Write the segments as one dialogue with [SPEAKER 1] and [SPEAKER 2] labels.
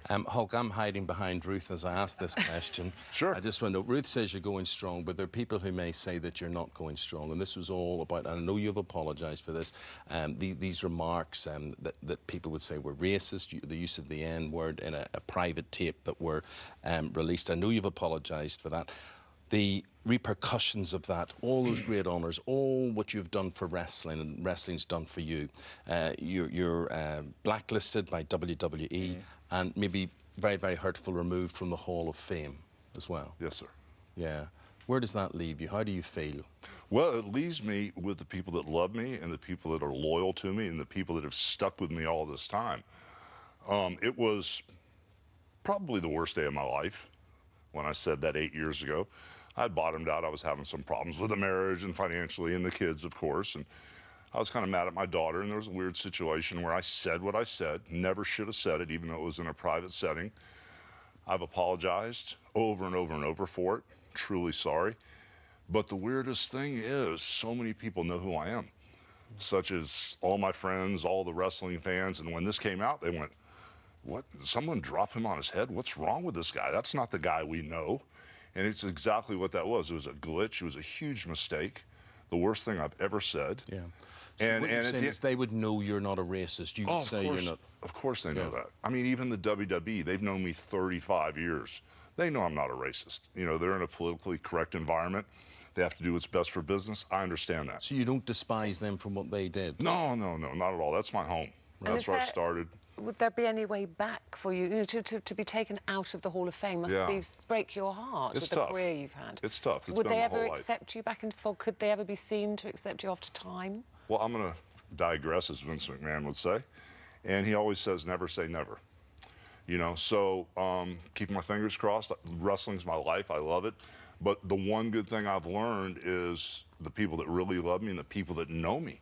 [SPEAKER 1] Hulk, I'm hiding behind Ruth as I ask this question.
[SPEAKER 2] Sure.
[SPEAKER 1] I just want to know, Ruth says you're going strong, but there are people who may say that you're not going strong. And this was all about, and I know you've apologised for this, these remarks that people would say were racist, the use of the N-word in a private tape that were released. I know you've apologised for that. The repercussions of that, all those great honours, all what you've done for wrestling and wrestling's done for you. You're blacklisted by WWE and maybe very, very hurtful, removed from the Hall of Fame as well.
[SPEAKER 2] Yes, sir.
[SPEAKER 1] Yeah. Where does that leave you? How do you feel?
[SPEAKER 2] Well, it leaves me with the people that love me and the people that are loyal to me and the people that have stuck with me all this time. It was probably the worst day of my life when I said that 8 years ago. I'd bottomed out. I was having some problems with the marriage and financially and the kids, of course. And I was kind of mad at my daughter, and there was a weird situation where I said what I said, never should have said it, even though it was in a private setting. I've apologized over and over and over for it. Truly sorry. But the weirdest thing is so many people know who I am, such as all my friends, all the wrestling fans. And when this came out, they went, what? Someone drop him on his head? What's wrong with this guy? That's not the guy we know. And it's exactly what that was. It was a glitch. It was a huge mistake. The worst thing I've ever said.
[SPEAKER 1] Yeah. So what you're saying is they would know you're not a racist. You would say you're not.
[SPEAKER 2] Of course they know that. I mean, even the WWE, they've known me 35 years. They know I'm not a racist. You know, they're in a politically correct environment. They have to do what's best for business. I understand that.
[SPEAKER 1] So you don't despise them for what they did?
[SPEAKER 2] No, no, no, not at all. That's my home. That's where I started.
[SPEAKER 3] Would there be any way back for you, to be taken out of the Hall of Fame? Must break your heart with the career you've had.
[SPEAKER 2] It's tough.
[SPEAKER 3] Would they ever accept you back into the fold? Could they ever be seen to accept you after time?
[SPEAKER 2] Well, I'm going to digress, as Vince McMahon would say. And he always says, never say never. You know, so keep my fingers crossed. Wrestling's my life. I love it. But the one good thing I've learned is the people that really love me and the people that know me.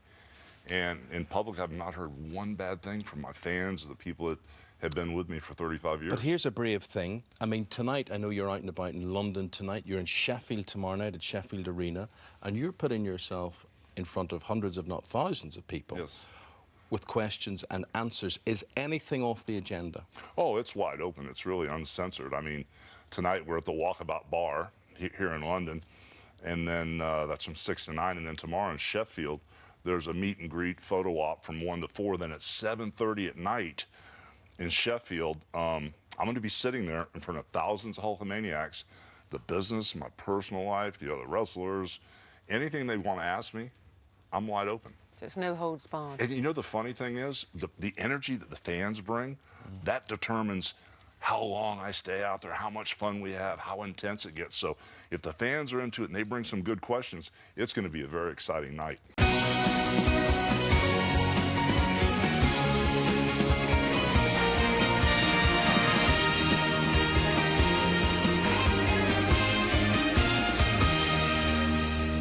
[SPEAKER 2] And in public, I've not heard one bad thing from my fans or the people that have been with me for 35 years.
[SPEAKER 1] But here's a brave thing. I mean, tonight, I know you're out and about in London tonight. You're in Sheffield tomorrow night at Sheffield Arena, and you're putting yourself in front of hundreds, if not thousands of people.
[SPEAKER 2] Yes.
[SPEAKER 1] With questions and answers. Is anything off the agenda?
[SPEAKER 2] Oh, it's wide open. It's really uncensored. I mean, tonight we're at the Walkabout Bar here in London, and then that's from 6 to 9, and then tomorrow in Sheffield, there's a meet and greet photo op from 1 to 4. Then at 7:30 at night in Sheffield, I'm going to be sitting there in front of thousands of Hulkamaniacs, the business, my personal life, the other wrestlers, anything they want to ask me, I'm wide open.
[SPEAKER 3] So it's no holds barred.
[SPEAKER 2] And you know the funny thing is, the energy that the fans bring, that determines how long I stay out there, how much fun we have, how intense it gets. So if the fans are into it and they bring some good questions, it's going to be a very exciting night.